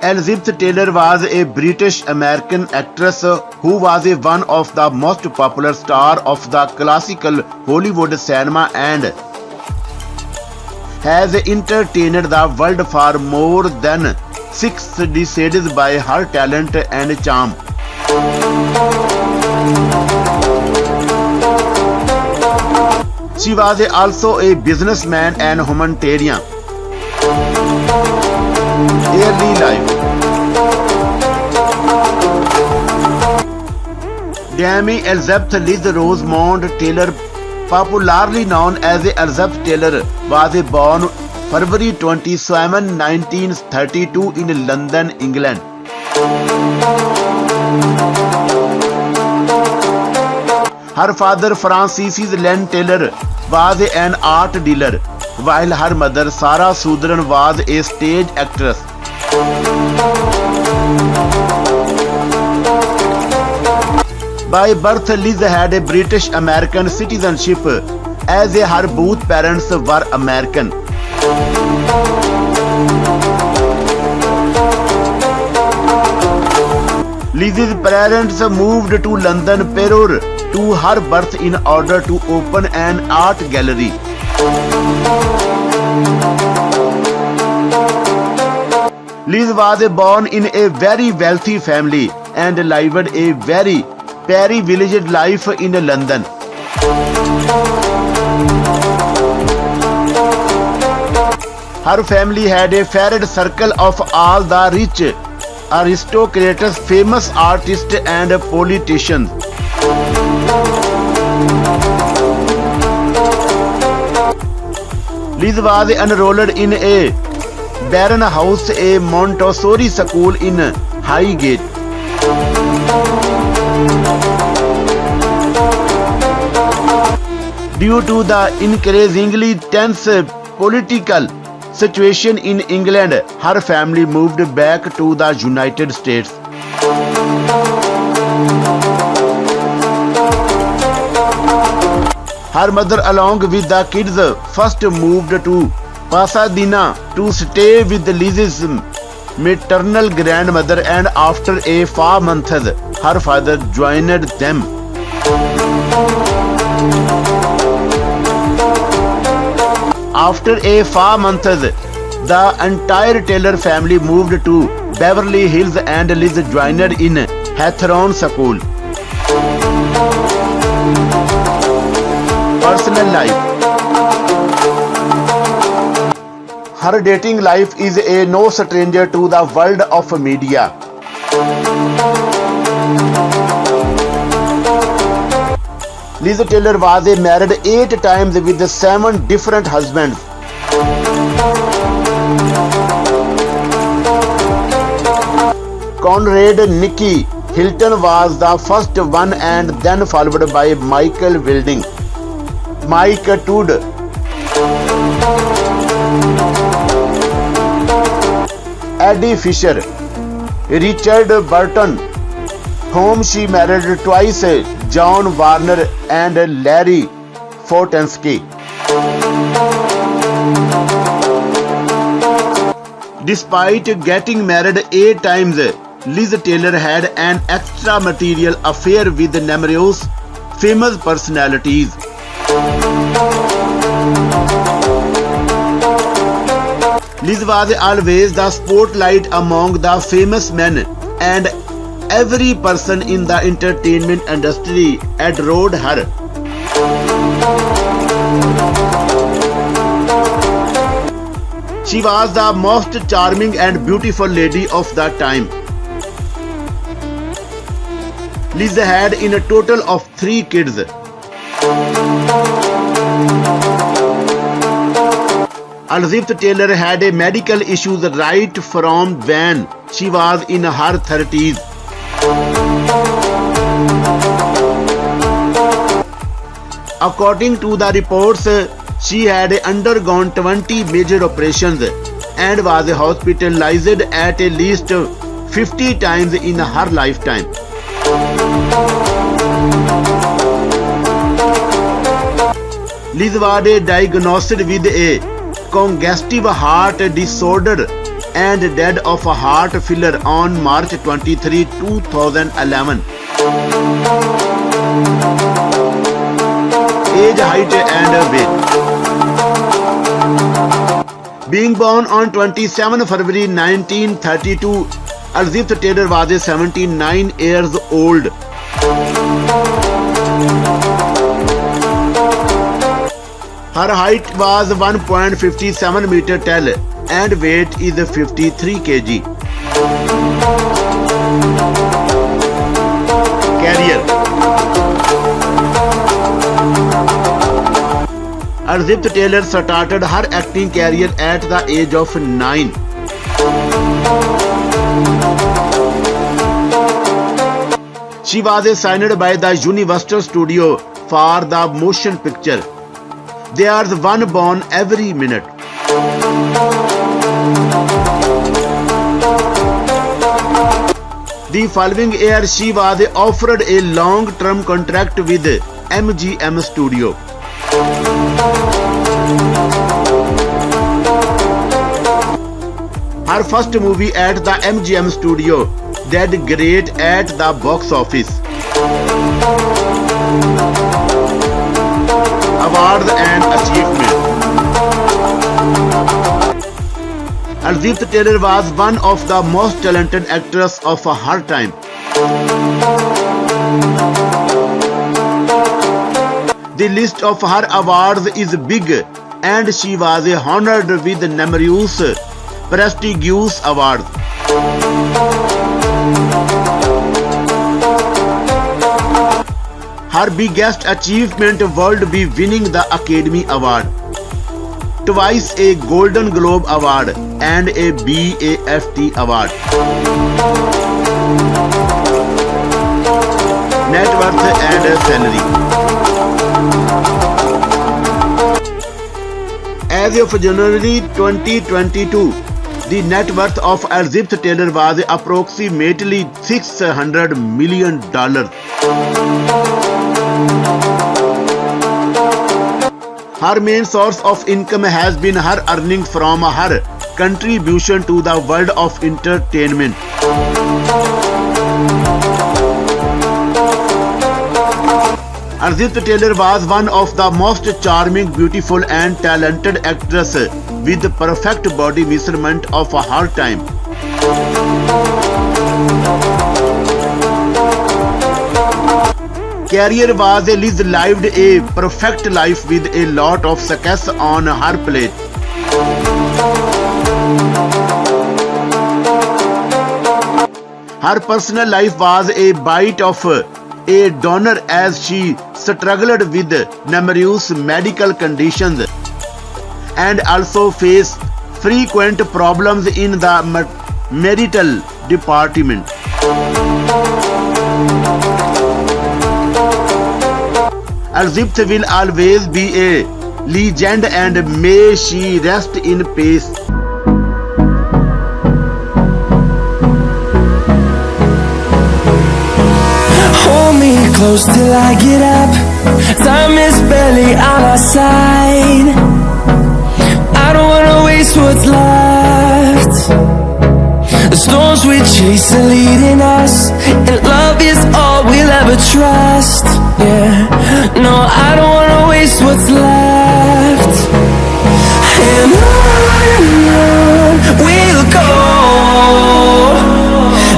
Elizabeth Taylor was a British-American actress who was one of the most popular stars of the classical Hollywood cinema and has entertained the world for more than 6 decades by her talent and charm. She was also a businessman and humanitarian. Early life. Dame Elizabeth Liz Rosamond Taylor, popularly known as Elizabeth Taylor, was born February 27, 1932 in London, England. Her father, Francis Len Taylor, was an art dealer, while her mother, Sarah Sutherland, was a stage actress. By birth, Liz had a British-American citizenship, as her both parents were American. Liz's parents moved to London prior to her birth in order to open an art gallery. Liz was born in a very wealthy family and lived a very privileged life in London. Her family had a friend circle of all the rich aristocrats, famous artists and politicians. Liz was enrolled in a Barron House, a Montessori school in Highgate. Due to the increasingly tense political situation in England, her family moved back to the United States. Her mother, along with the kids, first moved to Pasadena to stay with Liz's maternal grandmother, and after a few months, her father joined them. After a few months, the entire Taylor family moved to Beverly Hills and Liz joined in Hawthorne School. Personal life. Her dating life is no stranger to the world of media. Liz Taylor was married 8 times with 7 different husbands. Conrad Nicky Hilton was the first one, and then followed by Michael Wilding, Mike Todd, Eddie Fisher, Richard Burton, whom she married twice, John Warner and Larry Fortensky. Despite getting married 8 times, Liz Taylor had an extramarital affair with numerous famous personalities. Liz was always the spotlight among the famous men, and every person in the entertainment industry adored her. She was the most charming and beautiful lady of the time. Liz had in a total of 3 kids. Elizabeth Taylor had a medical issues right from when she was in her 30s. According to the reports, she had undergone 20 major operations and was hospitalized at least 50 times in her lifetime. Liz was diagnosed with a congestive heart disorder and died of a heart failure on March 23, 2011. Age, height and weight. Being born on 27 February 1932, Elizabeth Taylor was 79 years old. Her height was 1.57 meter tall and weight is 53 kg. Career. Elizabeth Taylor started her acting career at the age of 9. She was signed by the Universal Studio for the motion picture. There's one born every minute. The following year, she was offered a long-term contract with MGM Studio. Her first movie at the MGM Studio did great at the box office. Awards and achievement. Elizabeth Taylor was one of the most talented actresses of her time. The list of her awards is big, and she was honored with numerous prestigious awards. Her biggest achievement would be winning the Academy Award, twice a Golden Globe Award and a BAFTA Award. Net worth and salary. As of January 2022, the net worth of Elizabeth Taylor was approximately $600 million. Her main source of income has been her earnings from her contribution to the world of entertainment. Elizabeth Taylor was one of the most charming, beautiful and talented actresses with the perfect body measurement of her time. Career was Liz lived a perfect life with a lot of success on her plate. Her personal life was a bit of a downer as she struggled with numerous medical conditions and also faced frequent problems in the marital department. Elizabeth will always be a legend and may she rest in peace. Hold me close till I get up. Time is barely on our side. I don't wanna waste what's left. The storms we chase are leading us, and love is all we'll ever trust. Yeah, no, I don't wanna waste what's left. And on we'll go,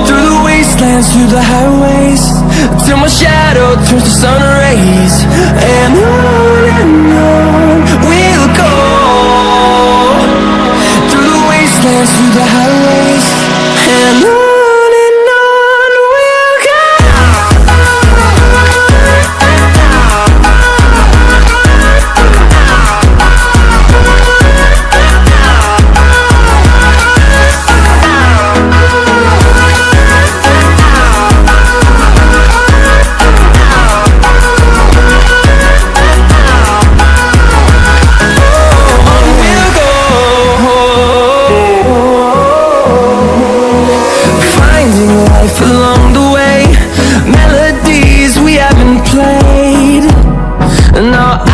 through the wastelands, through the highways, till my shadow turns to sun rays. And on we'll go, through the wastelands, through the highways, and on. Along the way, melodies we haven't played. Now